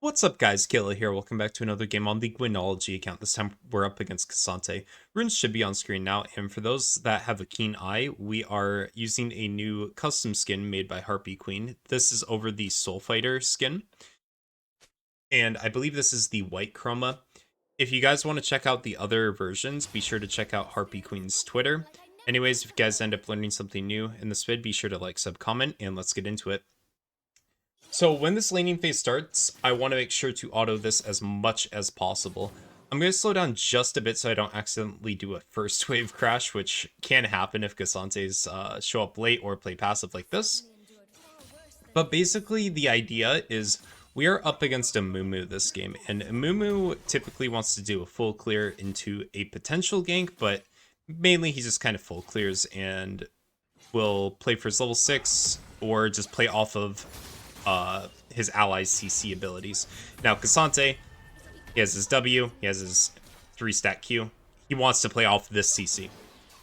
What's up guys, Kayla here, welcome back to another game on the Gwenology account. This time we're up against Cassante. Runes should be on screen now, and for those that have a keen eye, we are using a new custom skin made by Harpy Queen. This is over the Soul Fighter skin, and I believe this is the white chroma. If you guys want to check out the other versions, be sure to check out Harpy Queen's Twitter. Anyways, if you guys end up learning something new in this vid, be sure to like, sub, comment, and let's get into it. So when this laning phase starts, I want to make sure to auto this as much as possible. I'm going to slow down just a bit so I don't accidentally do a first wave crash, which can happen if Cassantes show up late or play passive like this. But basically the idea is we are up against a Mumu this game, and Mumu typically wants to do a full clear into a potential gank, but mainly he just kind of full clears and will play for his level 6 or just play off of his allies' CC abilities. Now, Cassante, he has his W, he has his 3-stack Q. He wants to play off this CC.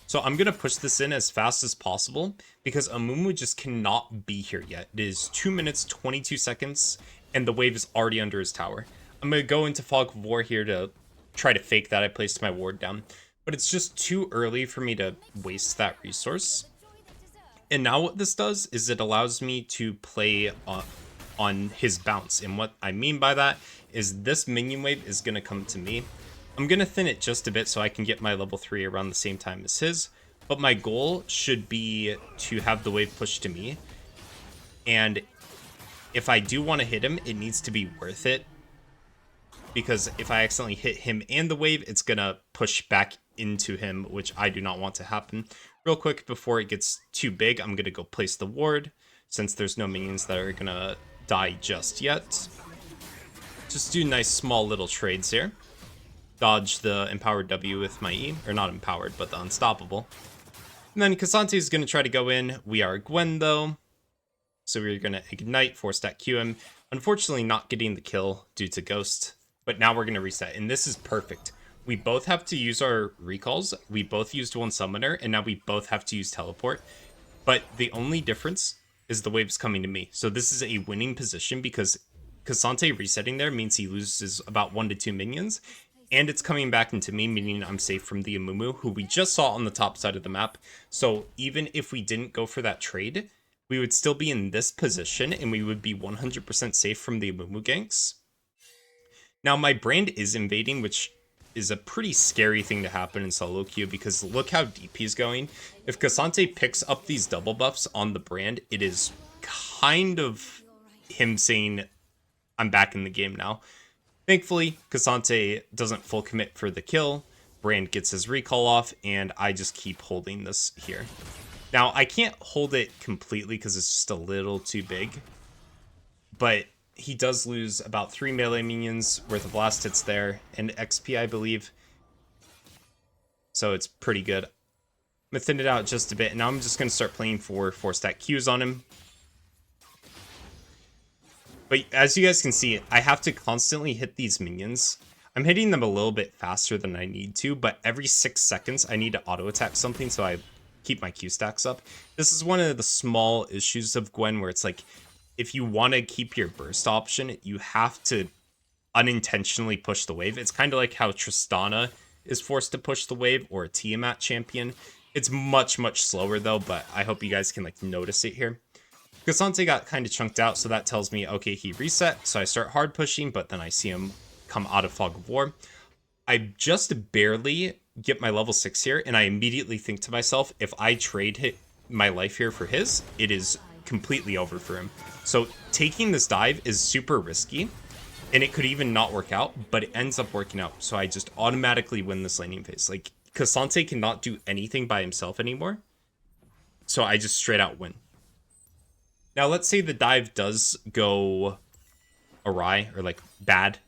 So I'm going to push this in as fast as possible because Amumu just cannot be here yet. It is 2 minutes, 22 seconds, and the wave is already under his tower. I'm going to go into Fog of War here to try to fake that I placed my ward down, but it's just too early for me to waste that resource. And now what this does is it allows me to play on his bounce. And what I mean by that is this minion wave is going to come to me. I'm going to thin it just a bit so I can get my level 3 around the same time as his. But my goal should be to have the wave pushed to me. And if I do want to hit him, it needs to be worth it. Because if I accidentally hit him and the wave, it's going to push back into him, which I do not want to happen. Real quick, before it gets too big, I'm going to go place the ward, since there's no minions that are going to die just yet. Just do nice small little trades here. Dodge the empowered W with my E, or not empowered, but the unstoppable. And then Cassante is going to try to go in. We are Gwen, though. So we're going to ignite, 4-stack Q him. Unfortunately, not getting the kill due to Ghost. But now we're going to reset, and this is perfect. We both have to use our recalls. We both used one summoner, and now we both have to use teleport. But the only difference is the wave's coming to me. So this is a winning position because Cassante resetting there means he loses about 1 to 2 minions. And it's coming back into me, meaning I'm safe from the Amumu, who we just saw on the top side of the map. So even if we didn't go for that trade, we would still be in this position, and we would be 100% safe from the Amumu ganks. Now, my brand is invading, which is a pretty scary thing to happen in solo queue because look how deep he's going. If Cassante picks up these double buffs on the brand, it is kind of him saying, I'm back in the game now. Thankfully, Cassante doesn't full commit for the kill. Brand gets his recall off, and I just keep holding this here. Now, I can't hold it completely because it's just a little too big, but he does lose about 3 melee minions worth of last hits there, and XP, I believe. So it's pretty good. I'm going to thin it out just a bit, and now I'm just going to start playing for 4-stack Qs on him. But as you guys can see, I have to constantly hit these minions. I'm hitting them a little bit faster than I need to, but every 6 seconds I need to auto-attack something so I keep my Q stacks up. This is one of the small issues of Gwen where it's like, if you want to keep your burst option, you have to unintentionally push the wave. It's kind of like how Tristana is forced to push the wave, or a Tiamat champion. It's much, much slower though, but I hope you guys can like notice it here. Cassante got kind of chunked out, so that tells me, okay, he reset. So I start hard pushing, but then I see him come out of Fog of War. I just barely get my level 6 here, and I immediately think to myself, if I trade my life here for his, it is completely over for him. So taking this dive is super risky, and it could even not work out, but it ends up working out. So I just automatically win this laning phase. Like, Cassante cannot do anything by himself anymore, so I just straight out win. Now let's say the dive does go awry, or like bad.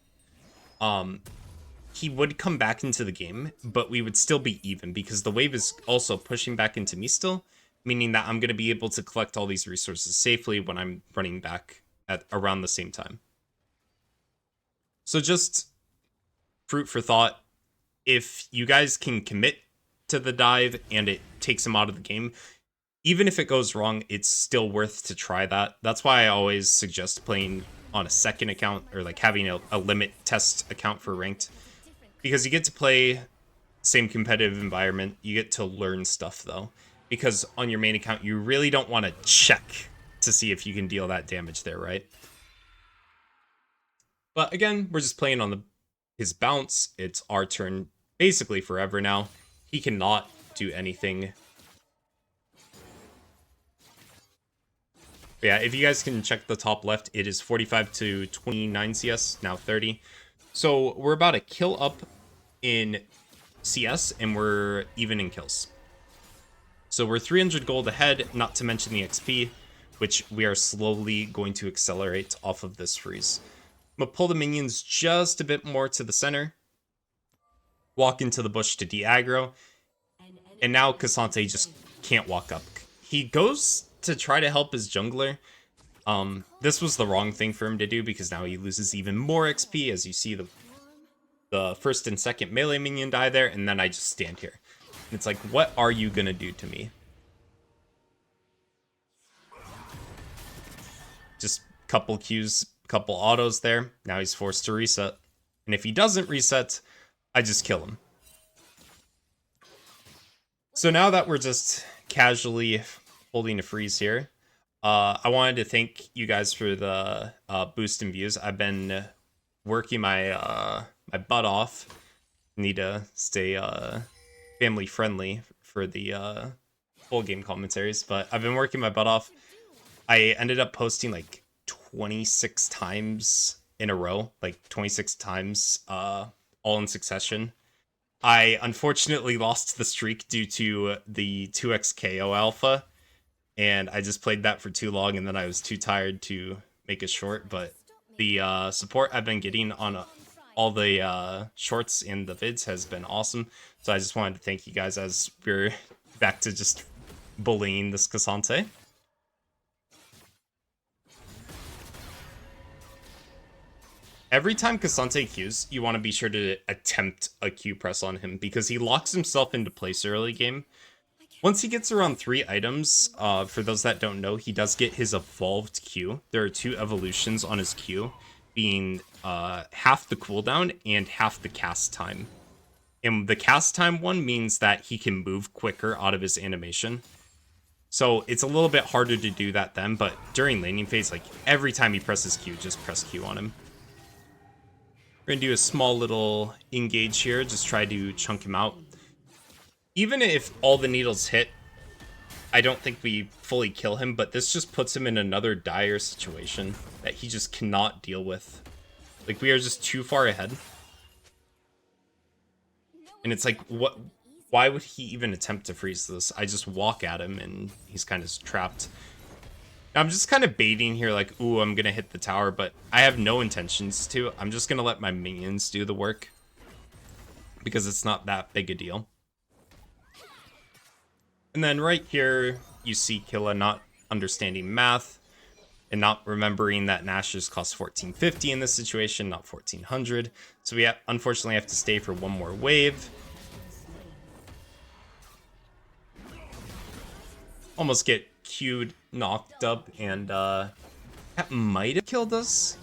He would come back into the game, but we would still be even because the wave is also pushing back into me still, meaning that I'm going to be able to collect all these resources safely when I'm running back at around the same time. So just fruit for thought. If you guys can commit to the dive and it takes him out of the game, even if it goes wrong, it's still worth to try that. That's why I always suggest playing on a second account, or like having a limit test account for ranked, because you get to play same competitive environment. You get to learn stuff though, because on your main account you really don't want to check to see if you can deal that damage there, right? But again, we're just playing on his bounce. It's our turn basically forever now. He cannot do anything. But yeah, if you guys can check the top left, it is 45 to 29 CS, now 30. So we're about a kill up in CS, and we're even in kills. So we're 300 gold ahead, not to mention the XP, which we are slowly going to accelerate off of this freeze. I'm gonna pull the minions just a bit more to the center, walk into the bush to de-aggro, and now Cassante just can't walk up. He goes to try to help his jungler. This was the wrong thing for him to do, because now he loses even more XP, as you see the first and second melee minion die there, and then I just stand here. And it's like, what are you gonna do to me? Just couple Qs, couple autos there. Now he's forced to reset. And if he doesn't reset, I just kill him. So now that we're just casually holding a freeze here, I wanted to thank you guys for the boost in views. I've been working my my butt off. Need to stay family friendly for the full game commentaries, but I've been working my butt off. I ended up posting like 26 times in a row, like 26 times all in succession. I unfortunately lost the streak due to the 2x KO alpha, and I just played that for too long, and then I was too tired to make it short. But the support I've been getting on all the shorts and the vids has been awesome. So I just wanted to thank you guys, as we're back to just bullying this Cassante. Every time Cassante Qs, you want to be sure to attempt a Q press on him, because he locks himself into place early game. Once he gets around 3 items, for those that don't know, he does get his evolved Q. There are 2 evolutions on his Q, being half the cooldown and half the cast time. And the cast time one means that he can move quicker out of his animation. So it's a little bit harder to do that then, but during laning phase, like every time he presses Q, just press Q on him. We're gonna do a small little engage here, just try to chunk him out. Even if all the needles hit, I don't think we fully kill him, but this just puts him in another dire situation that he just cannot deal with. Like, we are just too far ahead. And it's like, what? Why would he even attempt to freeze this? I just walk at him and he's kind of trapped. I'm just kind of baiting here, like, ooh, I'm gonna hit the tower, but I have no intentions to. I'm just gonna let my minions do the work, because it's not that big a deal. And then right here, you see Killa not understanding math and not remembering that Nash's cost 1450 in this situation, not 1400. So we unfortunately have to stay for one more wave. Almost get Q'd, knocked up, and that might have killed us.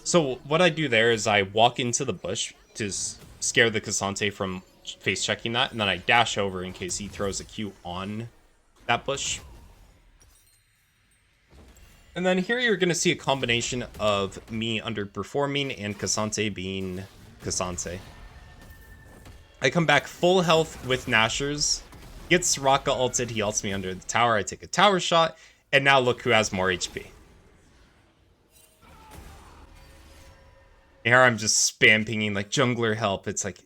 So what I do there is I walk into the bush to scare the Cassante from face checking that, and then I dash over in case he throws a Q on that bush. And then here you're going to see a combination of me underperforming and Cassante being Cassante. I come back full health with Nashers, gets Raka ulted, he ults me under the tower, I take a tower shot, and now look who has more HP. Here I'm just spam pinging like jungler help. It's like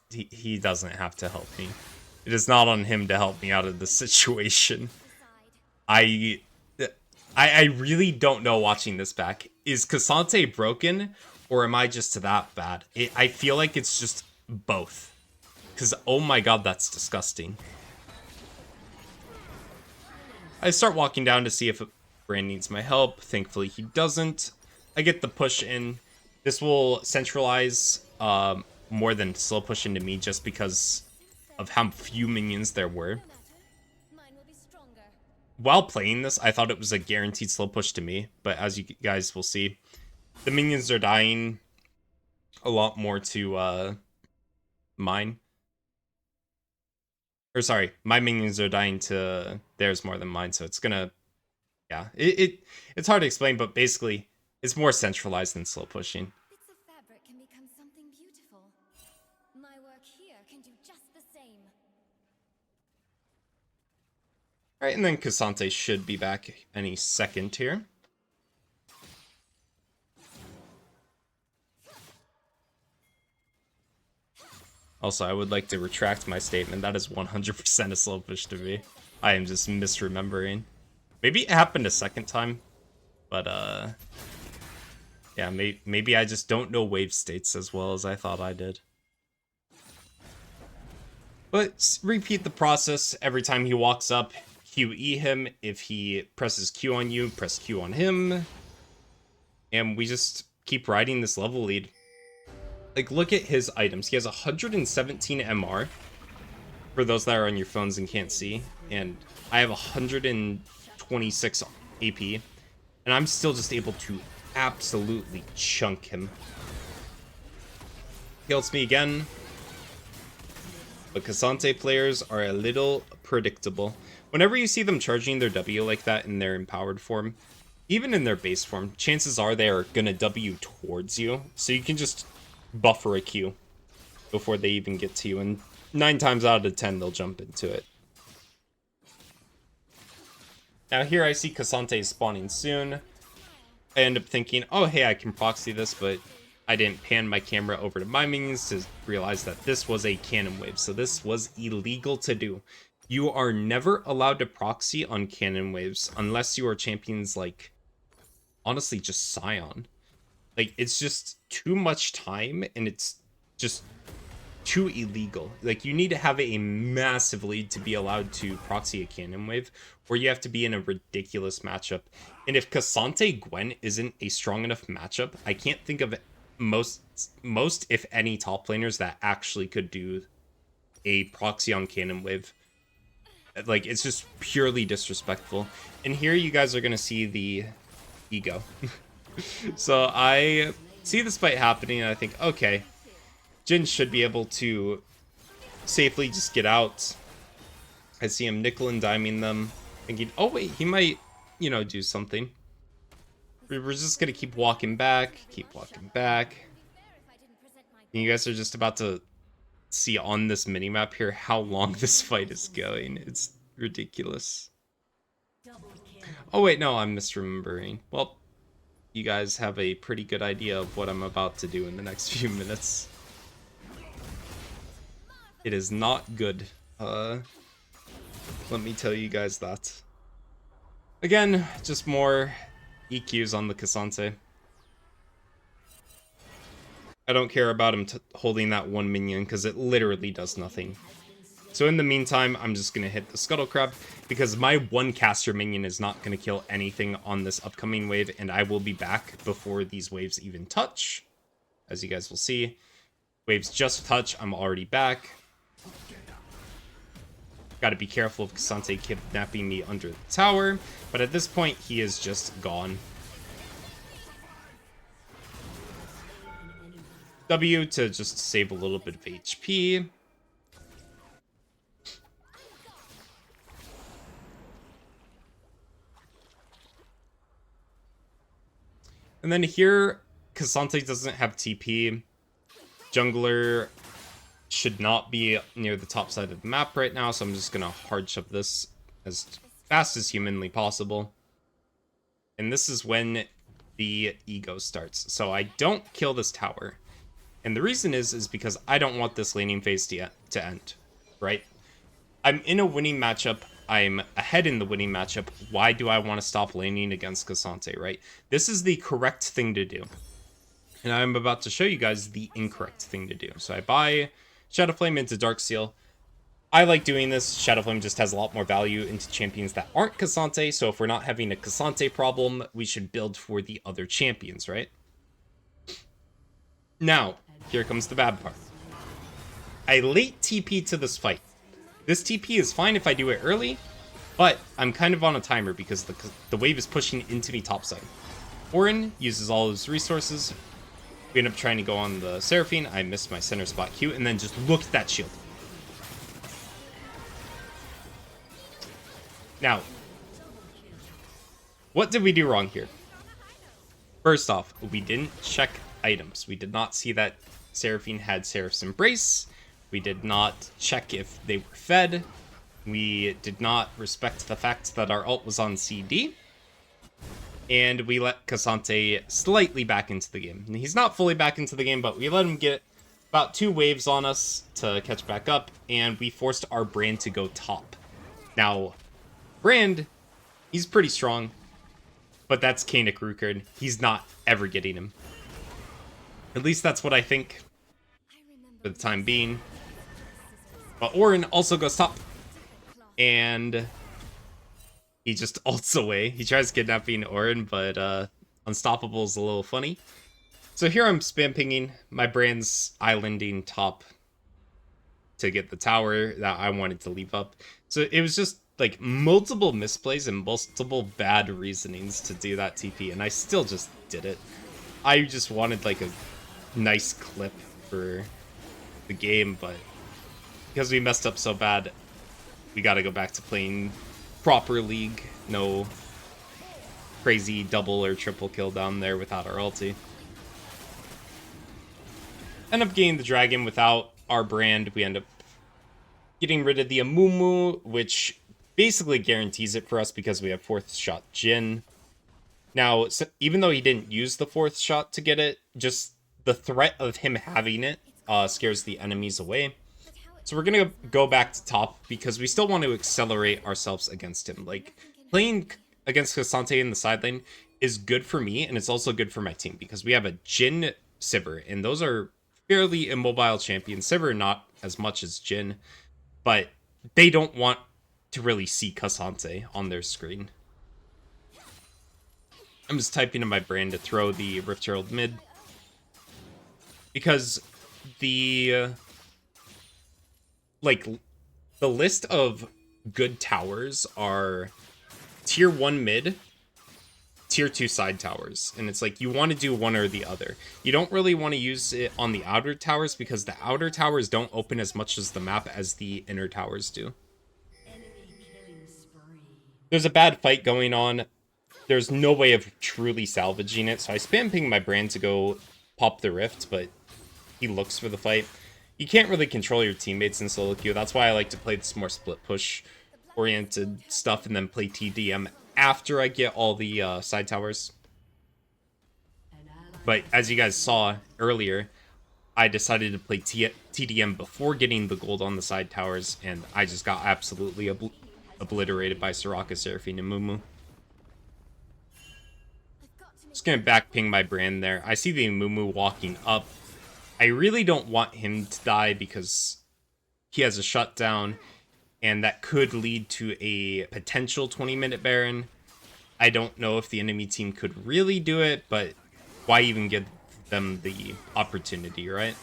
he doesn't have to help me. It is not on him to help me out of this situation. I really don't know watching this back. Is Cassante broken, or am I just that bad? I feel like it's just both. Because oh my god, that's disgusting. I start walking down to see if Brand needs my help. Thankfully he doesn't. I get the push in. This will centralize more than slow push into me, just because of how few minions there were. While playing this, I thought it was a guaranteed slow push to me, but as you guys will see, The minions are dying a lot more to mine. Or sorry, my minions are dying to theirs more than mine, so it's gonna, yeah. It's hard to explain, but basically it's more centralized than slow pushing. Bits of fabric can become something beautiful. My work here can do just the same. Alright, and then Cassante should be back any second here. Also, I would like to retract my statement. That is 100% a slow push to me. I am just misremembering. Maybe it happened a second time, but yeah, maybe I just don't know wave states as well as I thought I did. But repeat the process every time he walks up. QE him. If he presses Q on you, press Q on him. And we just keep riding this level lead. Like, look at his items. He has 117 MR. For those that are on your phones and can't see. And I have 126 AP. And I'm still just able to absolutely chunk him. Kills me again. But Cassante players are a little predictable. Whenever you see them charging their W like that in their empowered form, even in their base form, chances are they are gonna W towards you. So you can just buffer a Q before they even get to you. And 9 times out of 10, they'll jump into it. Now here I see Cassante spawning soon. I end up thinking, oh hey, I can proxy this, but I didn't pan my camera over to my minions to realize that this was a cannon wave. So this was illegal to do. You are never allowed to proxy on cannon waves unless you are champions like, honestly, just Scion. Like, it's just too much time and it's just too illegal. Like, you need to have a massive lead to be allowed to proxy a cannon wave, or you have to be in a ridiculous matchup. And if Cassante Gwen isn't a strong enough matchup, I can't think of most if any top laners that actually could do a proxy on cannon wave. Like, it's just purely disrespectful. And here you guys are gonna see the ego. So I see this fight happening and I think, okay, Jin should be able to safely just get out. I see him nickel and diming them, thinking, oh wait, he might, you know, do something. We're just gonna keep walking back. And you guys are just about to see on this minimap here how long this fight is going. It's ridiculous. Oh wait, no, I'm misremembering. Well, you guys have a pretty good idea of what I'm about to do in the next few minutes. It is not good. Let me tell you guys that. Again, just more EQs on the Cassante. I don't care about him holding that one minion because it literally does nothing. So in the meantime, I'm just going to hit the Scuttle Crab because my one caster minion is not going to kill anything on this upcoming wave, and I will be back before these waves even touch. As you guys will see, waves just touch, I'm already back. Got to be careful of Cassante kidnapping me under the tower, but at this point, he is just gone. W to just save a little bit of HP. And then here, Cassante doesn't have TP. Jungler should not be near the top side of the map right now, so I'm just going to hard shove this as fast as humanly possible. And this is when the ego starts. So I don't kill this tower. And the reason is because I don't want this laning phase to end, right? I'm in a winning matchup. I'm ahead in the winning matchup. Why do I want to stop laning against Cassante, right? This is the correct thing to do. And I'm about to show you guys the incorrect thing to do. So I buy Shadowflame into Darksteel. I like doing this. Shadowflame just has a lot more value into champions that aren't Cassante. So if we're not having a Cassante problem, we should build for the other champions, right? Now, here comes the bad part. I late TP to this fight. This TP is fine if I do it early, but I'm kind of on a timer because the wave is pushing into me topside. Orin uses all his resources. We end up trying to go on the Seraphine. I missed my center spot Q, and then just look at that shield. Now, what did we do wrong here? First off, we didn't check items. We did not see that Seraphine had Seraph's Embrace. We did not check if they were fed. We did not respect the fact that our ult was on CD. And we let Cassante slightly back into the game. He's not fully back into the game, but we let him get about 2 waves on us to catch back up, and we forced our Brand to go top. Now, Brand, he's pretty strong, but that's Kanik Rukard. He's not ever getting him. At least that's what I think for the time being. But Orin also goes top, and he just ults away. He tries kidnapping Orin, but Unstoppable is a little funny. So here I'm spam pinging. My Brand's islanding top to get the tower that I wanted to leave up. So it was just like multiple misplays and multiple bad reasonings to do that TP, and I still just did it. I just wanted like a nice clip for the game, but because we messed up so bad, we gotta go back to playing proper League. No crazy double or triple kill down there without our ulti. End up getting the dragon without our Brand. We end up getting rid of the Amumu, which basically guarantees it for us because we have 4th shot Jhin. Now, so even though he didn't use the 4th shot to get it, just the threat of him having it scares the enemies away. So we're going to go back to top because we still want to accelerate ourselves against him. Like, playing against Cassante in the side lane is good for me, and it's also good for my team because we have a Jhin Sivir, and those are fairly immobile champions. Sivir not as much as Jhin, but they don't want to really see Cassante on their screen. I'm just typing in my Brand to throw the Rift Herald mid because the list of good towers are tier 1 mid, tier 2 side towers, and it's like you want to do one or the other. You don't really want to use it on the outer towers because the outer towers don't open as much as the map as the inner towers do. There's a bad fight going on. There's no way of truly salvaging it, so I spam ping my Brand to go pop the rift, but he looks for the fight. You can't really control your teammates in solo queue. That's why I like to play this more split push oriented stuff and then play TDM after I get all the side towers. But as you guys saw earlier, I decided to play TDM before getting the gold on the side towers, and I just got absolutely obliterated by Soraka, Seraphine, and Mumu. Just gonna back ping my Brand there. I see the Mumu walking up. I really don't want him to die because he has a shutdown, and that could lead to a potential 20-minute Baron. I don't know if the enemy team could really do it, but why even give them the opportunity, right?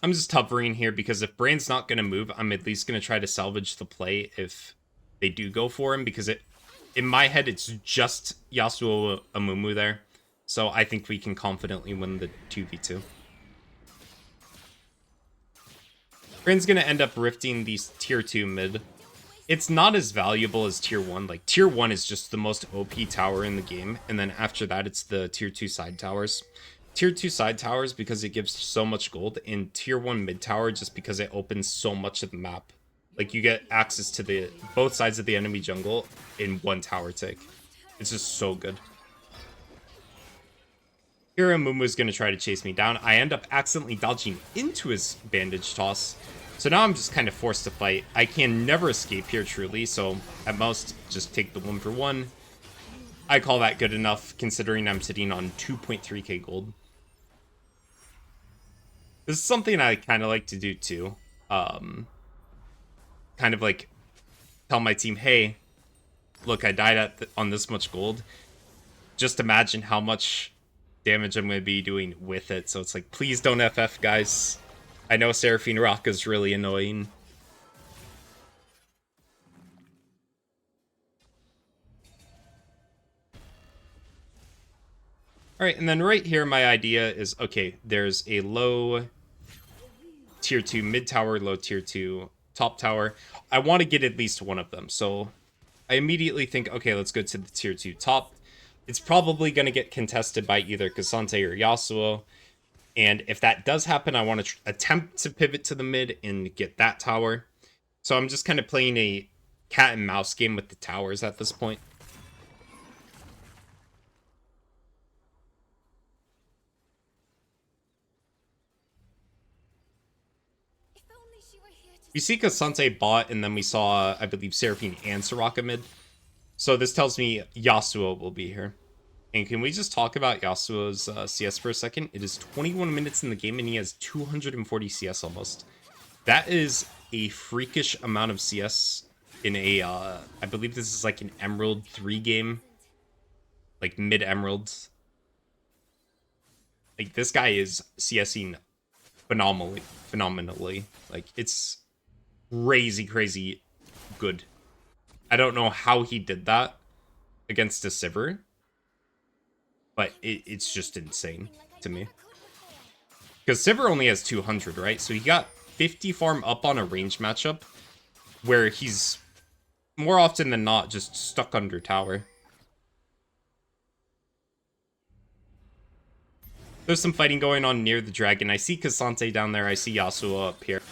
I'm just hovering here because if Brand's not going to move, I'm at least going to try to salvage the play if they do go for him, because in my head, it's just Yasuo Amumu there. So I think we can confidently win the 2v2. Brand's going to end up rifting these tier 2 mid. It's not as valuable as tier 1. Like, tier 1 is just the most OP tower in the game. And then after that, it's the tier 2 side towers. Tier 2 side towers because it gives so much gold. And tier 1 mid tower just because it opens so much of the map. Like, you get access to both sides of the enemy jungle in one tower tick. It's just so good. Here Amumu is going to try to chase me down. I end up accidentally dodging into his bandage toss. So now I'm just kind of forced to fight. I can never escape here truly, so at most just take the 1-for-1. I call that good enough considering I'm sitting on 2.3k gold. This is something I kind of like to do too. Kind of like tell my team, hey, look, I died on this much gold. Just imagine how much damage I'm going to be doing with it. So it's like, please don't FF, guys. I know Seraphine Rock is really annoying. All right, and then right here, my idea is, okay, there's a low tier 2 mid tower, low tier 2 top tower. I want to get at least one of them. So I immediately think, okay, let's go to the tier 2 top. It's probably going to get contested by either Cassante or Yasuo. And if that does happen, I want to attempt to pivot to the mid and get that tower. So I'm just kind of playing a cat and mouse game with the towers at this point. If only she were here to We see Cassante bot, and then we saw, I believe, Seraphine and Soraka mid. So this tells me Yasuo will be here. And can we just talk about Yasuo's CS for a second? It is 21 minutes in the game, and he has 240 CS almost. That is a freakish amount of CS in a, I believe this is like an Emerald 3 game. Like mid-Emerald. Like, this guy is CSing phenomenally. Like, it's crazy good. I don't know how he did that against a Sivir, but it's just insane to me. Because Sivir only has 200, right? So he got 50 farm up on a range matchup where he's more often than not just stuck under tower. There's some fighting going on near the dragon. I see Cassante down there. I see Yasuo up here.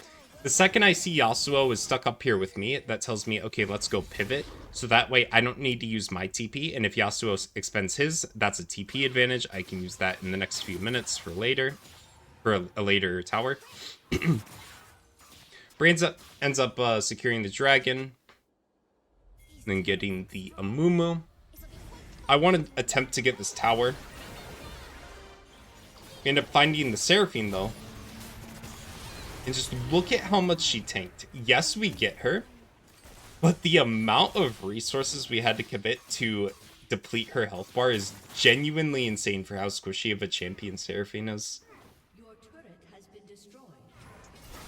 The second I see Yasuo is stuck up here with me, that tells me, okay, let's go pivot. So that way I don't need to use my TP. And if Yasuo expends his, that's a TP advantage. I can use that in the next few minutes for later. For a later tower. Brains ends up securing the dragon. And then getting the Amumu. I want to attempt to get this tower. We end up finding the Seraphine, though. And just look at how much she tanked. Yes, we get her. But the amount of resources we had to commit to deplete her health bar is genuinely insane for how squishy of a champion Seraphine is.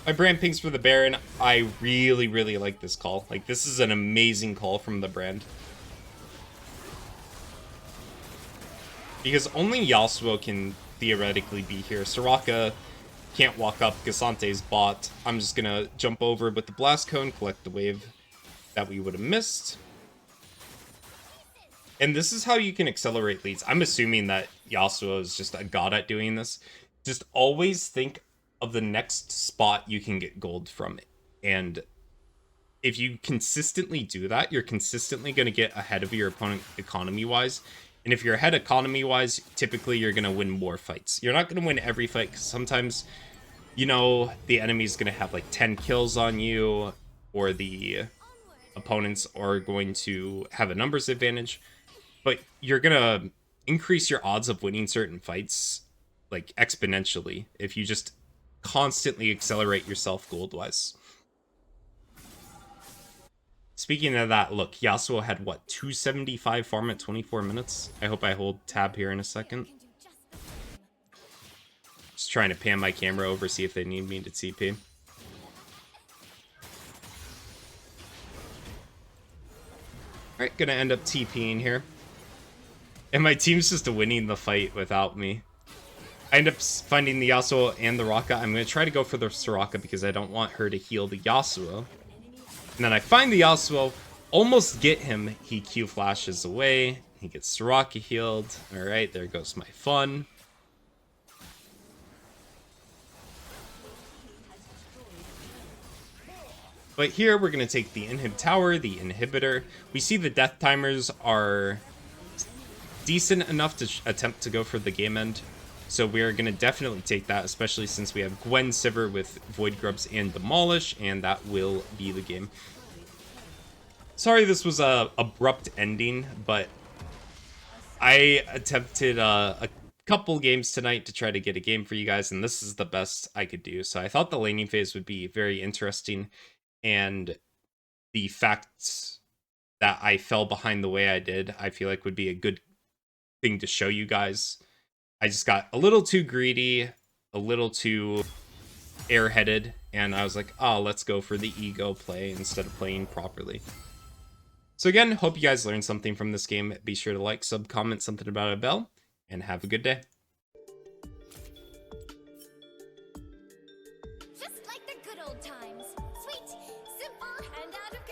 My brand pings for the Baron. I really like this call. Like, this is an amazing call from the brand. Because only Yasuo can theoretically be here. Soraka can't walk up. Cassante's bot. I'm just gonna jump over with the Blast Cone, collect the wave that we would have missed. And this is how you can accelerate leads. I'm assuming that Yasuo is just a god at doing this. Just always think of the next spot you can get gold from. And if you consistently do that, you're consistently going to get ahead of your opponent economy-wise. And if you're ahead economy-wise, typically you're going to win more fights. You're not going to win every fight, because sometimes, you know, the enemy's going to have like 10 kills on you, or the opponents are going to have a numbers advantage. But you're going to increase your odds of winning certain fights, like, exponentially, if you just constantly accelerate yourself gold-wise. Speaking of that, look, Yasuo had, what, 275 farm at 24 minutes? I hope I hold tab here in a second. Just trying to pan my camera over, see if they need me to TP. Alright, gonna end up TPing here. And my team's just winning the fight without me. I end up finding the Yasuo and the Raka. I'm going to try to go for the Soraka because I don't want her to heal the Yasuo. And then I find the Yasuo, almost get him. He Q flashes away. He gets Soraka healed. Alright, there goes my fun. But here we're going to take the inhib tower, the inhibitor. We see the death timers are decent enough to attempt to go for the game end. So we're going to definitely take that, especially since we have Gwen, Sivir with Void Grubs and Demolish, and that will be the game. Sorry this was a abrupt ending, but I attempted a couple games tonight to try to get a game for you guys, and this is the best I could do. So I thought the laning phase would be very interesting, and the fact that I fell behind the way I did, I feel like would be a good thing to show you guys. I just got a little too greedy, a little too airheaded, and I was like, oh, let's go for the ego play instead of playing properly. So again, hope you guys learned something from this game. Be sure to like, sub, comment something about a bell, and have a good day. Just like the good old times. Sweet, simple, and out of